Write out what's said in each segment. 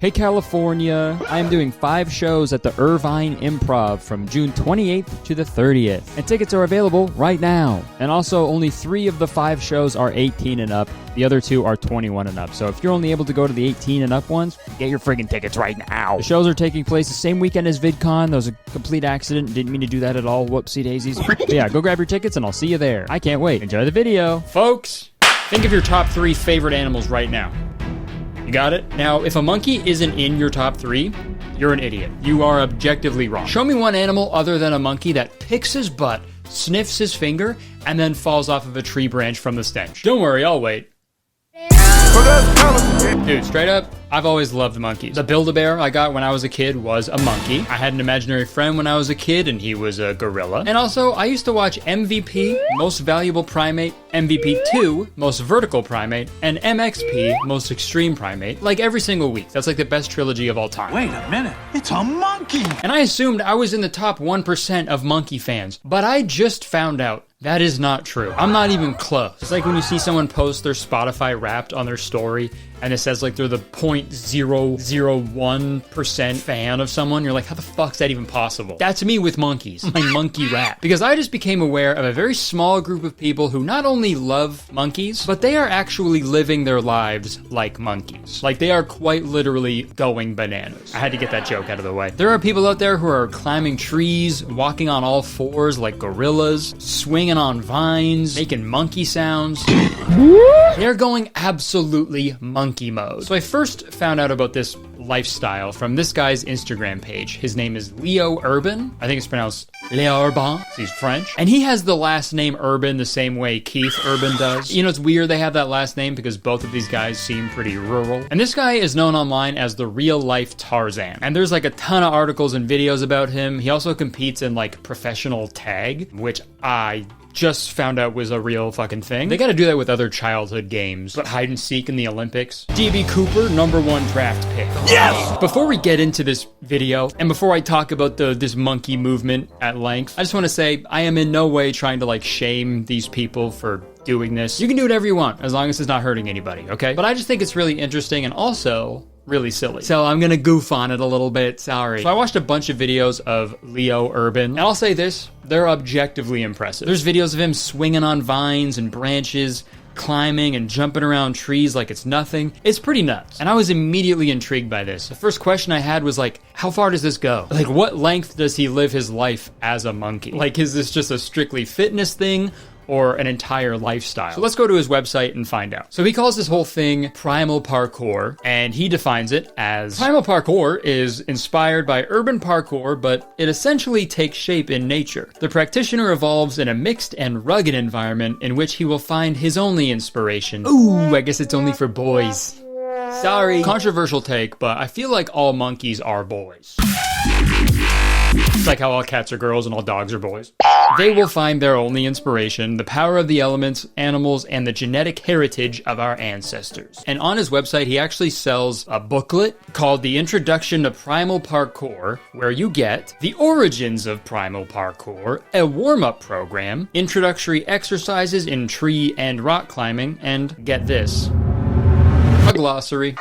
Hey California, I am doing 5 shows at the Irvine Improv from June 28th to the 30th, and tickets are available right now. And also, only 3 of the 5 shows are 18 and up, the other 2 are 21 and up. So if you're only able to go to the 18 and up ones, get your friggin' tickets right now. The shows are taking place the same weekend as VidCon. That was a complete accident, didn't mean to do that at all, whoopsie daisies. But yeah, go grab your tickets and I'll see you there. I can't wait. Enjoy the video. Folks, think of your top 3 favorite animals right now. You got it? Now, if a monkey isn't in your top 3, you're an idiot. You are objectively wrong. Show me one animal other than a monkey that picks his butt, sniffs his finger, and then falls off of a tree branch from the stench. Don't worry, I'll wait. Dude, straight up, I've always loved monkeys. The Build-A-Bear I got when I was a kid was a monkey. I had an imaginary friend when I was a kid, and he was a gorilla. And also, I used to watch MVP, Most Valuable Primate, MVP 2, Most Vertical Primate, and MXP, Most Extreme Primate, like every single week. That's like the best trilogy of all time. Wait a minute, it's a monkey! And I assumed I was in the top 1% of monkey fans, but I just found out that is not true. I'm not even close. It's like when you see someone post their Spotify Wrapped on their story and it says like they're the 0.001% fan of someone. You're like, how the fuck's that even possible? That's me with monkeys, my monkey rap. Because I just became aware of a very small group of people who not only love monkeys, but they are actually living their lives like monkeys. Like they are quite literally going bananas. I had to get that joke out of the way. There are people out there who are climbing trees, walking on all 4s like gorillas, swinging on vines, making monkey sounds. They're going absolutely monkey mode. So I first found out about this lifestyle from this guy's Instagram page. His name is Leo Urban. I think it's pronounced Leo Urban. He's French. And he has the last name Urban the same way Keith Urban does. You know, it's weird they have that last name because both of these guys seem pretty rural. And this guy is known online as the real life Tarzan. And there's like a ton of articles and videos about him. He also competes in like professional tag, which I just found out was a real fucking thing. They gotta do that with other childhood games, but hide and seek in the Olympics. DB Cooper, #1 draft pick. Yes! Before we get into this video, and before I talk about this monkey movement at length, I just want to say I am in no way trying to like shame these people for doing this. You can do whatever you want, as long as it's not hurting anybody, okay? But I just think it's really interesting and also really silly. So I'm gonna goof on it a little bit, sorry. So I watched a bunch of videos of Leo Urban, and I'll say this, they're objectively impressive. There's videos of him swinging on vines and branches, climbing and jumping around trees like it's nothing. It's pretty nuts. And I was immediately intrigued by this. The first question I had was like, how far does this go? Like, what length does he live his life as a monkey? Like, is this just a strictly fitness thing or an entire lifestyle? So let's go to his website and find out. So he calls this whole thing primal parkour, and he defines it as primal parkour is inspired by urban parkour, but it essentially takes shape in nature. The practitioner evolves in a mixed and rugged environment in which he will find his only inspiration. Ooh, I guess it's only for boys. Sorry. Controversial take, but I feel like all monkeys are boys. It's like how all cats are girls and all dogs are boys. They will find their only inspiration, the power of the elements, animals, and the genetic heritage of our ancestors. And on his website, he actually sells a booklet called The Introduction to Primal Parkour, where you get the origins of primal parkour, a warm-up program, introductory exercises in tree and rock climbing, and get this, a glossary.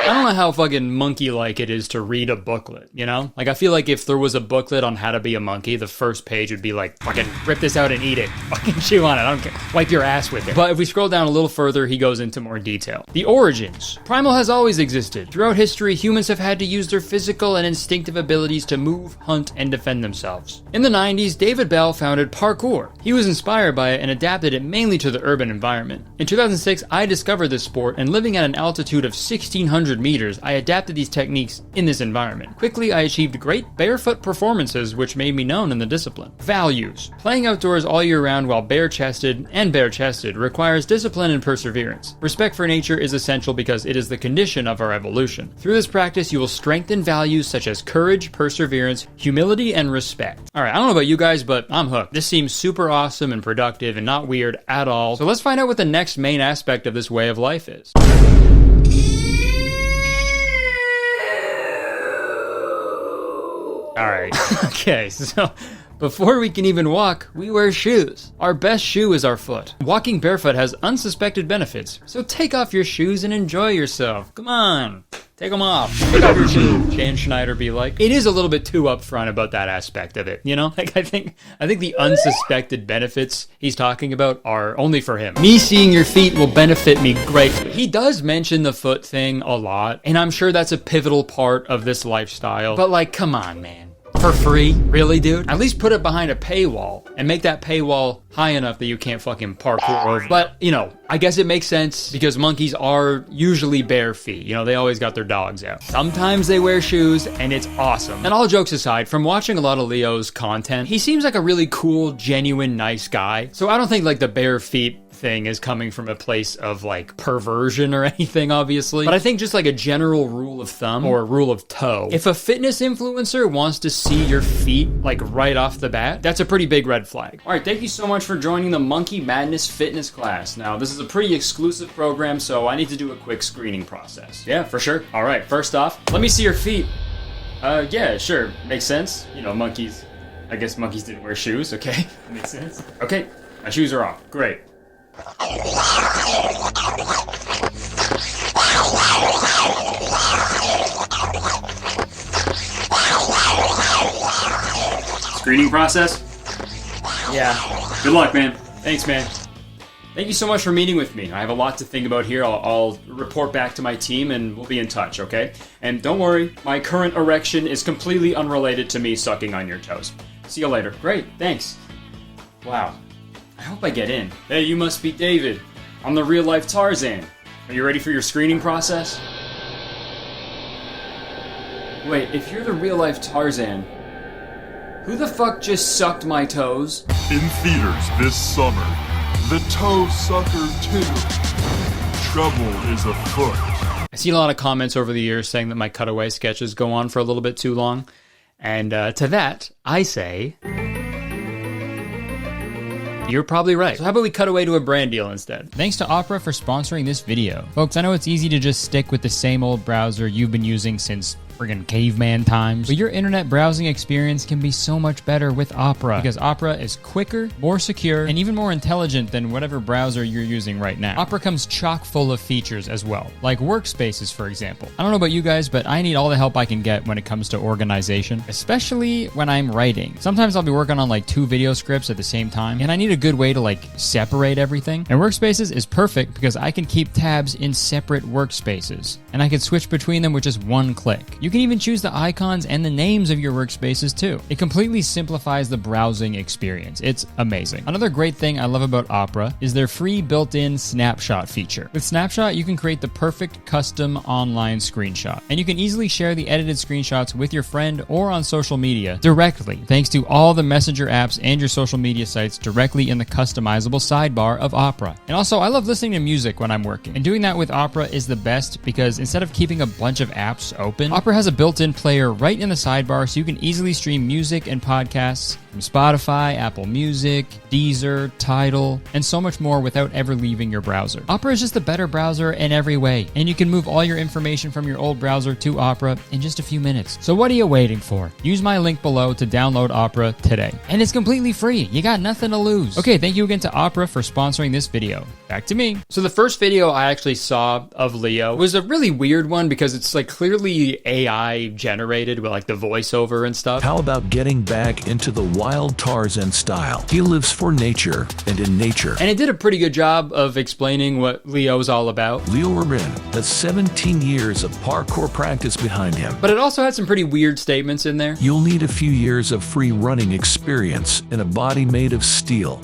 I don't know how fucking monkey-like it is to read a booklet, you know? Like, I feel like if there was a booklet on how to be a monkey, the first page would be like, fucking rip this out and eat it. Fucking chew on it. I don't care. Wipe your ass with it. But if we scroll down a little further, he goes into more detail. The origins. Primal has always existed. Throughout history, humans have had to use their physical and instinctive abilities to move, hunt, and defend themselves. In the 90s, David Bell founded parkour. He was inspired by it and adapted it mainly to the urban environment. In 2006, I discovered this sport, and living at an altitude of 1,600 meters, I adapted these techniques in this environment. Quickly, I achieved great barefoot performances, which made me known in the discipline. Values. Playing outdoors all year round while bare-chested requires discipline and perseverance. Respect for nature is essential because it is the condition of our evolution. Through this practice, you will strengthen values such as courage, perseverance, humility, and respect. Alright, I don't know about you guys, but I'm hooked. This seems super awesome and productive and not weird at all. So let's find out what the next main aspect of this way of life is. Alright, okay, so before we can even walk, we wear shoes. Our best shoe is our foot. Walking barefoot has unsuspected benefits, so take off your shoes and enjoy yourself. Come on. Take them off. Take off your shoes. Shane Schneider be like. It is a little bit too upfront about that aspect of it, you know? Like, I think the unsuspected benefits he's talking about are only for him. Me seeing your feet will benefit me greatly. He does mention the foot thing a lot, and I'm sure that's a pivotal part of this lifestyle. But like, come on, man. For free? Really, dude? At least put it behind a paywall and make that paywall high enough that you can't fucking parkour over. But, you know, I guess it makes sense because monkeys are usually bare feet. You know, they always got their dogs out. Sometimes they wear shoes and it's awesome. And all jokes aside, from watching a lot of Leo's content, he seems like a really cool, genuine, nice guy. So I don't think like the bare feet thing is coming from a place of like perversion or anything, obviously. But I think just like a general rule of thumb or a rule of toe, if a fitness influencer wants to see your feet like right off the bat, that's a pretty big red flag. All right, thank you so much for joining the Monkey Madness fitness class. Now, this is a pretty exclusive program, so I need to do a quick screening process. Yeah, for sure. All right, first off, let me see your feet. Yeah, sure. Makes sense. You know, monkeys. I guess monkeys didn't wear shoes. Okay, makes sense. Okay, my shoes are off. Great. Screening process? Yeah. Good luck, man. Thanks, man. Thank you so much for meeting with me. I have a lot to think about here. I'll report back to my team and we'll be in touch, okay? And don't worry, my current erection is completely unrelated to me sucking on your toes. See you later. Great, thanks. Wow. I hope I get in. Hey, you must be David. I'm the real-life Tarzan. Are you ready for your screening process? Wait, if you're the real-life Tarzan, who the fuck just sucked my toes? In theaters this summer, The Toe Sucker 2. Trouble is afoot. I see a lot of comments over the years saying that my cutaway sketches go on for a little bit too long. And to that, I say... You're probably right. So how about we cut away to a brand deal instead? Thanks to Opera for sponsoring this video. Folks, I know it's easy to just stick with the same old browser you've been using since friggin' caveman times, but your internet browsing experience can be so much better with Opera because Opera is quicker, more secure, and even more intelligent than whatever browser you're using right now. Opera comes chock full of features as well, like workspaces, for example. I don't know about you guys, but I need all the help I can get when it comes to organization, especially when I'm writing. Sometimes I'll be working on like 2 video scripts at the same time, and I need a good way to like separate everything. And Workspaces is perfect because I can keep tabs in separate workspaces, and I can switch between them with just one click. You can even choose the icons and the names of your workspaces too. It completely simplifies the browsing experience. It's amazing. Another great thing I love about Opera is their free built-in snapshot feature. With Snapshot, you can create the perfect custom online screenshot, and you can easily share the edited screenshots with your friend or on social media directly, thanks to all the Messenger apps and your social media sites directly in the customizable sidebar of Opera. And also, I love listening to music when I'm working, and doing that with Opera is the best because instead of keeping a bunch of apps open, Opera has a built-in player right in the sidebar so you can easily stream music and podcasts from Spotify, Apple Music, Deezer, Tidal, and so much more without ever leaving your browser. Opera is just a better browser in every way, and you can move all your information from your old browser to Opera in just a few minutes. So what are you waiting for? Use my link below to download Opera today. And it's completely free. You got nothing to lose. Okay, thank you again to Opera for sponsoring this video. Back to me. So the first video I actually saw of Leo was a really weird one because it's like clearly AI generated with like the voiceover and stuff. How about getting back into the wild Tarzan style? He lives for nature and in nature. And it did a pretty good job of explaining what Leo's all about. Leo Irvine has 17 years of parkour practice behind him. But it also had some pretty weird statements in there. You'll need a few years of free running experience in a body made of steel.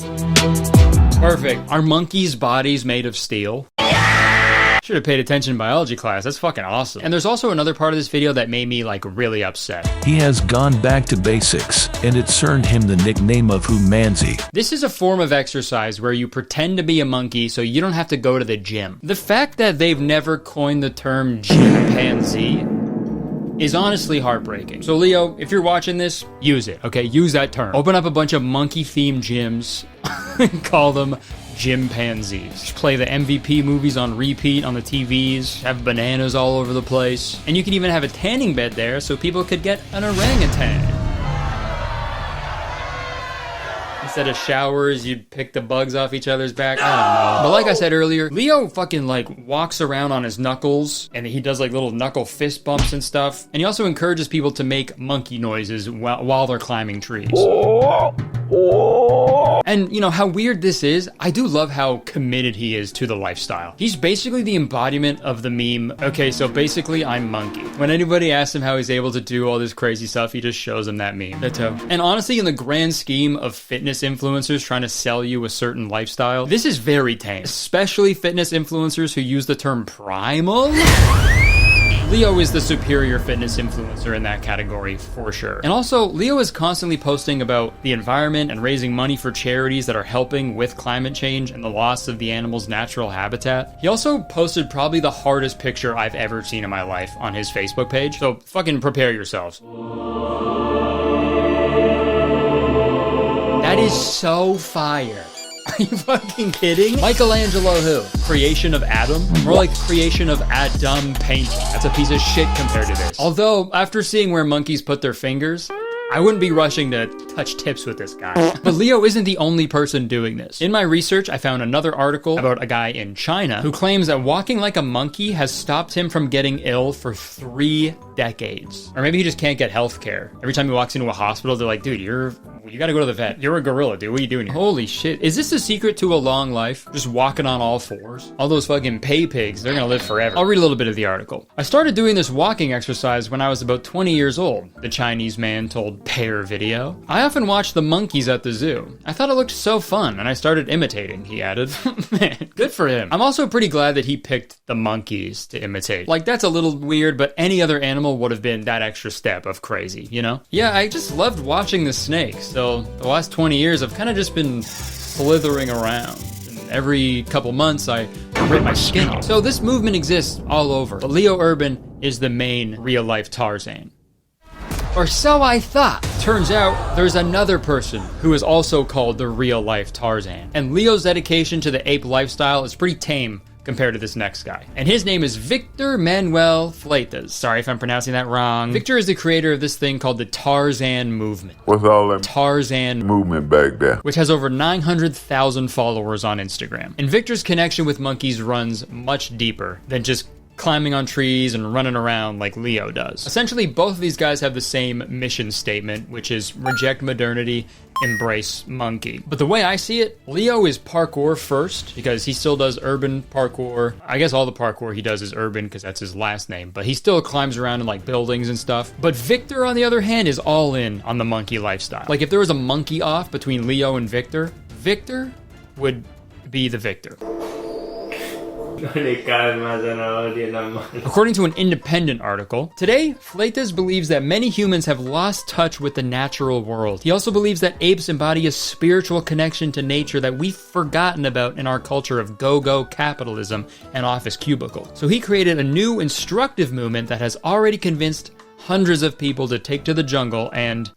Perfect. Are monkeys' bodies made of steel? Should have paid attention in biology class. That's fucking awesome. And there's also another part of this video that made me like really upset. He has gone back to basics, and it's earned him the nickname of Gympanzee. This is a form of exercise where you pretend to be a monkey so you don't have to go to the gym. The fact that they've never coined the term Gympanzee is honestly heartbreaking. So Leo, if you're watching this, use it, okay? Use that term. Open up a bunch of monkey-themed gyms and call them Gympanzees. Just play the MVP movies on repeat on the TVs, have bananas all over the place, and you can even have a tanning bed there so people could get an orangutan. Instead of showers, you'd pick the bugs off each other's back. I don't know. But like I said earlier, Leo fucking like walks around on his knuckles and he does like little knuckle fist bumps and stuff. And he also encourages people to make monkey noises while they're climbing trees. And you know how weird this is? I do love how committed he is to the lifestyle. He's basically the embodiment of the meme, okay, so basically I'm monkey. When anybody asks him how he's able to do all this crazy stuff, he just shows them that meme. That's how. And honestly, in the grand scheme of fitness influencers trying to sell you a certain lifestyle, this is very tame. Especially fitness influencers who use the term primal. Leo is the superior fitness influencer in that category for sure. And also, Leo is constantly posting about the environment and raising money for charities that are helping with climate change and the loss of the animal's natural habitat. He also posted probably the hardest picture I've ever seen in my life on his Facebook page, so fucking prepare yourselves. That is so fire. Are you fucking kidding? Michelangelo who? Creation of Adam? More like creation of Adam painting. That's a piece of shit compared to this. Although, after seeing where monkeys put their fingers, I wouldn't be rushing to touch tips with this guy. But Leo isn't the only person doing this. In my research, I found another article about a guy in China who claims that walking like a monkey has stopped him from getting ill for 3 decades. Or maybe he just can't get health care. Every time he walks into a hospital, they're like, dude, you gotta go to the vet. You're a gorilla, dude. What are you doing here? Holy shit. Is this the secret to a long life? Just walking on all fours? All those fucking pay pigs, they're gonna live forever. I'll read a little bit of the article. I started doing this walking exercise when I was about 20 years old, the Chinese man told Pear Video. I often watched the monkeys at the zoo. I thought it looked so fun, and I started imitating, he added. Man, good for him. I'm also pretty glad that he picked the monkeys to imitate. Like, that's a little weird, but any other animal would have been that extra step of crazy, you know? Yeah, I just loved watching the snakes. So the last 20 years, I've kind of just been slithering around. And every couple months, I rip my skin off. So this movement exists all over. But Leo Urban is the main real-life Tarzan. Or so I thought. Turns out, there's another person who is also called the real-life Tarzan. And Leo's dedication to the ape lifestyle is pretty tame compared to this next guy. And his name is Victor Manuel Fleitas. Sorry if I'm pronouncing that wrong. Victor is the creator of this thing called the Tarzan movement. What's all that Tarzan movement back there? Which has over 900,000 followers on Instagram. And Victor's connection with monkeys runs much deeper than just climbing on trees and running around like Leo does. Essentially, both of these guys have the same mission statement, which is reject modernity, embrace monkey. But the way I see it, Leo is parkour first, because he still does urban parkour. I guess all the parkour he does is urban, because that's his last name, but he still climbs around in like buildings and stuff. But Victor, on the other hand, is all in on the monkey lifestyle. Like if there was a monkey off between Leo and Victor, Victor would be the victor. According to an independent article, today, Fleitas believes that many humans have lost touch with the natural world. He also believes that apes embody a spiritual connection to nature that we've forgotten about in our culture of go-go capitalism and office cubicle. So he created a new instructive movement that has already convinced hundreds of people to take to the jungle and,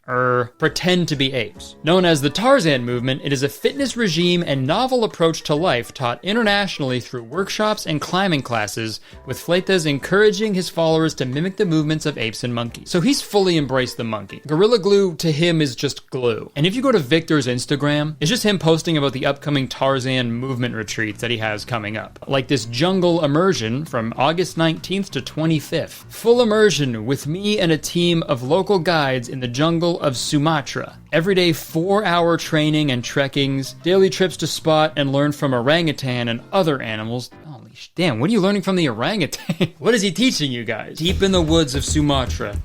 pretend to be apes. Known as the Tarzan movement, it is a fitness regime and novel approach to life taught internationally through workshops and climbing classes, with Fleitas encouraging his followers to mimic the movements of apes and monkeys. So he's fully embraced the monkey. Gorilla Glue to him is just glue. And if you go to Victor's Instagram, it's just him posting about the upcoming Tarzan movement retreats that he has coming up. Like this jungle immersion from August 19th to 25th. Full immersion with me and a team of local guides in the jungle of Sumatra. Everyday 4-hour training and trekkings, daily trips to spot and learn from orangutan and other animals. Holy damn, what are you learning from the orangutan? What is he teaching you guys? Deep in the woods of Sumatra,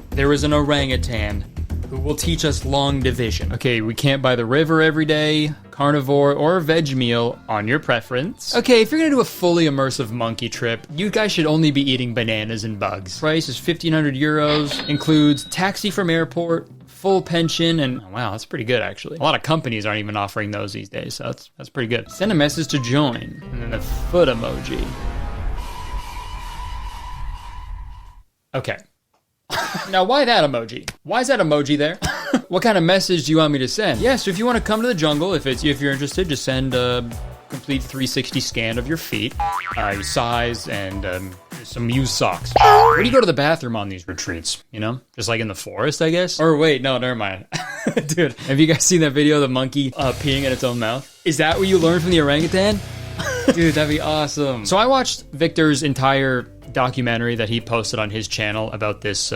there is an orangutan who will teach us long division. Okay, we camp by the river every day, carnivore or veg meal on your preference. Okay, if you're gonna do a fully immersive monkey trip, you guys should only be eating bananas and bugs. Price is 1,500 euros, includes taxi from airport, full pension, and wow, that's pretty good actually. A lot of companies aren't even offering those these days, so that's pretty good. Send a message to join, and then the foot emoji. Okay. Now, why that emoji? Why is that emoji there? What kind of message do you want me to send? Yeah, so if you want to come to the jungle, if you're interested, just send a complete 360 scan of your feet, your size, and some used socks. Where do you go to the bathroom on these retreats? You know, just like in the forest, I guess. Or wait, no, never mind. Dude, have you guys seen that video of the monkey peeing in its own mouth? Is that what you learned from the orangutan? Dude, that'd be awesome. So I watched Victor's entire documentary that he posted on his channel about this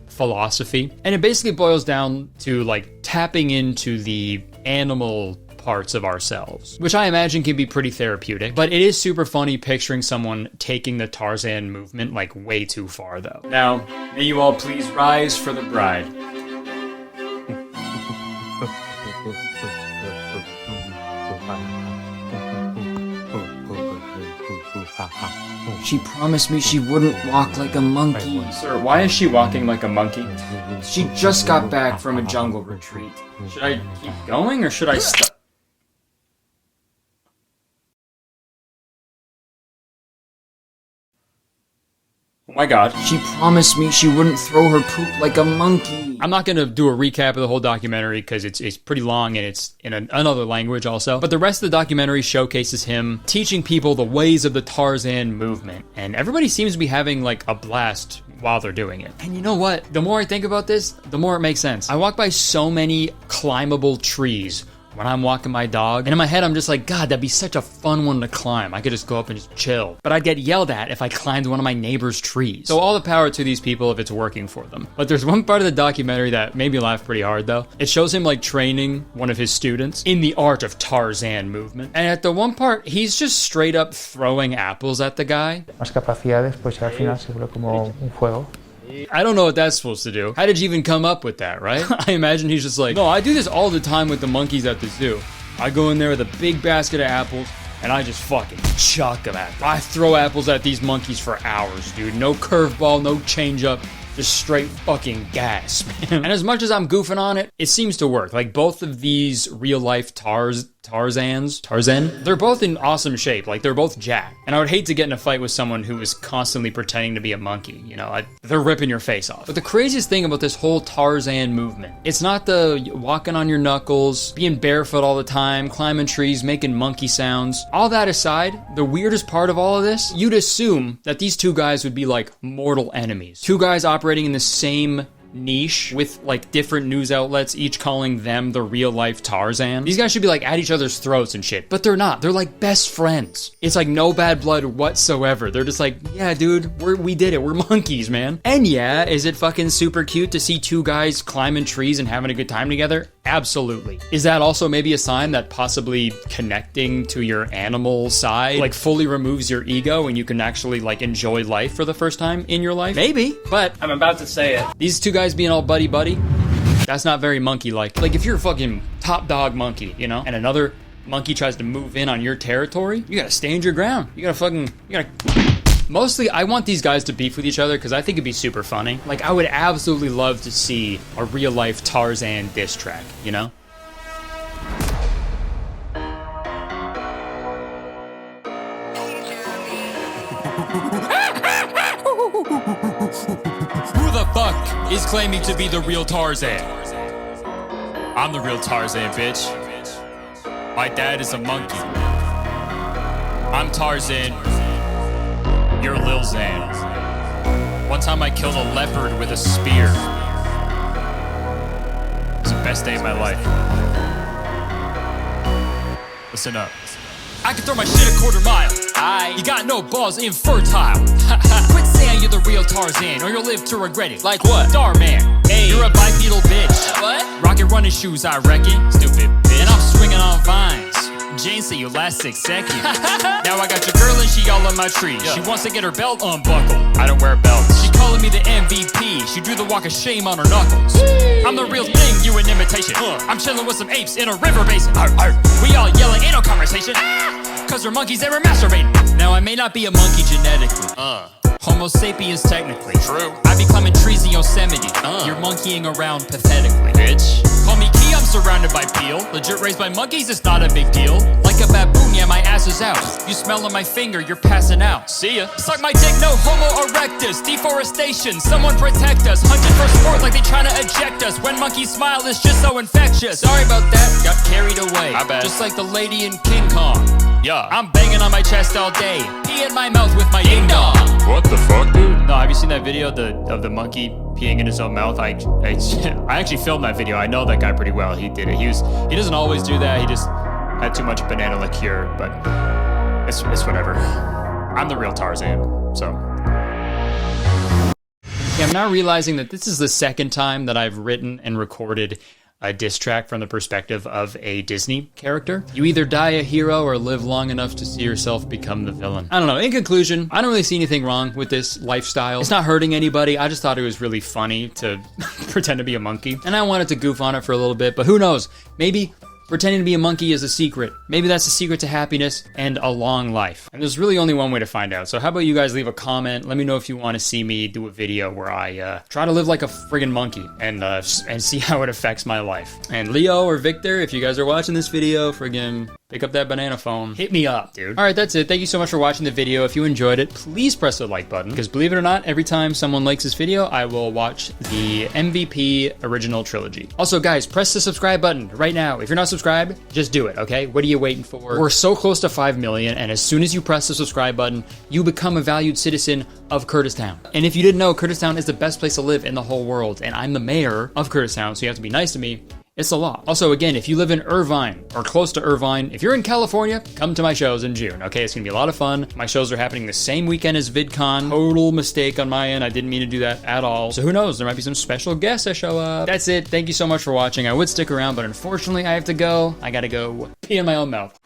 philosophy, and it basically boils down to like tapping into the animal parts of ourselves, which I imagine can be pretty therapeutic. But it is super funny picturing someone taking the Tarzan movement like way too far though. Now, may you all please rise for the bride. She promised me she wouldn't walk like a monkey. Sir, why is she walking like a monkey? She just got back from a jungle retreat. Should I keep going or should I stop? Oh my god. She promised me she wouldn't throw her poop like a monkey. I'm not gonna do a recap of the whole documentary because it's pretty long and it's in another language also. But the rest of the documentary showcases him teaching people the ways of the Tarzan movement. And everybody seems to be having like a blast while they're doing it. And you know what? The more I think about this, the more it makes sense. I walk by so many climbable trees when I'm walking my dog, and in my head I'm just like, God, that'd be such a fun one to climb. I could just go up and just chill. But I'd get yelled at if I climbed one of my neighbor's trees. So all the power to these people if it's working for them. But there's one part of the documentary that made me laugh pretty hard though. It shows him like training one of his students in the art of Tarzan movement. And at the one part, he's just straight up throwing apples at the guy. Más capacidades, pues al final se vuelve como un juego. I don't know what that's supposed to do. How did you even come up with that, right? I imagine he's just like, no, I do this all the time with the monkeys at the zoo. I go in there with a big basket of apples, and I just fucking chuck them at them. I throw apples at these monkeys for hours, dude. No curveball, no changeup. Just straight fucking gas, man. And as much as I'm goofing on it, it seems to work. Like both of these real life Tarzan, they're both in awesome shape. Like they're both jacked. And I would hate to get in a fight with someone who is constantly pretending to be a monkey. You know, they're ripping your face off. But the craziest thing about this whole Tarzan movement, it's not the walking on your knuckles, being barefoot all the time, climbing trees, making monkey sounds. All that aside, the weirdest part of all of this, you'd assume that these two guys would be like mortal enemies. Two guys operating in the same niche with like different news outlets, each calling them the real life Tarzan. These guys should be like at each other's throats and shit, but they're not. They're like best friends. It's like no bad blood whatsoever. They're just like, yeah, dude, we did it. We're monkeys, man. And yeah, is it fucking super cute to see two guys climbing trees and having a good time together? Absolutely. Is that also maybe a sign that possibly connecting to your animal side like fully removes your ego and you can actually like enjoy life for the first time in your life? Maybe, but I'm about to say it. These two guys being all buddy-buddy, that's not very monkey-like. Like if you're a fucking top dog monkey, you know, and another monkey tries to move in on your territory, you gotta stand your ground. You gotta Mostly, I want these guys to beef with each other because I think it'd be super funny. Like, I would absolutely love to see a real-life Tarzan diss track, you know? Who the fuck is claiming to be the real Tarzan? I'm the real Tarzan, bitch. My dad is a monkey. I'm Tarzan. You're Lil Xan. One time I killed a leopard with a spear. It was the best day of my life. Listen up. I can throw my shit a quarter mile. You got no balls, infertile. Quit saying you're the real Tarzan, or you'll live to regret it. Like what? Starman. Hey, you're a bipedal bitch. What? Rocket running shoes, I reckon. Stupid bitch. And I'm swinging on vines. Jane said you last 6 seconds. Now I got your girl and she all on my tree. She wants to get her belt unbuckled. I don't wear belts. She calling me the MVP. She drew the walk of shame on her knuckles. I'm the real thing, you an imitation. I'm chilling with some apes in a river basin. We all yelling, ain't no conversation. Cause we're monkeys and we're masturbating. Now I may not be a monkey genetically. Homo sapiens technically. True. I be climbing trees in Yosemite. You're monkeying around pathetically. Bitch. Call me Key, I'm surrounded by peel. Legit raised by monkeys, it's not a big deal. Like a baboon, yeah, my ass is out. You smell on my finger, you're passing out. See ya. Suck my dick, no homo erectus. Deforestation, someone protect us. Hunted for sport like they trying to eject us. When monkeys smile, it's just so infectious. Sorry about that, got carried away. I bet. Just like the lady in King Kong. Yeah, I'm banging on my chest all day. Pee in my mouth with my ding dong. What the fuck, dude? No, have you seen that video of the monkey peeing in his own mouth? I actually filmed that video. I know that guy pretty well. He did it. He doesn't always do that. He just had too much banana liqueur, but it's whatever. I'm the real Tarzan, so. Yeah, I'm now realizing that this is the second time that I've written and recorded a diss track from the perspective of a Disney character. You either die a hero or live long enough to see yourself become the villain. I don't know. In conclusion, I don't really see anything wrong with this lifestyle. It's not hurting anybody. I just thought it was really funny to pretend to be a monkey. And I wanted to goof on it for a little bit, but who knows? Maybe pretending to be a monkey is a secret. Maybe that's the secret to happiness and a long life. And there's really only one way to find out. So how about you guys leave a comment? Let me know if you want to see me do a video where I try to live like a friggin' monkey and see how it affects my life. And Leo or Victor, if you guys are watching this video, friggin' pick up that banana phone. Hit me up, dude. All right, that's it. Thank you so much for watching the video. If you enjoyed it, please press the like button, because believe it or not, every time someone likes this video, I will watch the MVP original trilogy. Also, guys, press the subscribe button right now. If you're not subscribed, just do it, okay? What are you waiting for? We're so close to 5 million, and as soon as you press the subscribe button, you become a valued citizen of Kurtistown. And if you didn't know, Kurtistown is the best place to live in the whole world, and I'm the mayor of Kurtistown, so you have to be nice to me. It's the law. Also, again, if you live in Irvine or close to Irvine, if you're in California, come to my shows in June, okay? It's gonna be a lot of fun. My shows are happening the same weekend as VidCon. Total mistake on my end. I didn't mean to do that at all. So who knows? There might be some special guests that show up. That's it. Thank you so much for watching. I would stick around, but unfortunately, I have to go. I gotta go pee in my own mouth.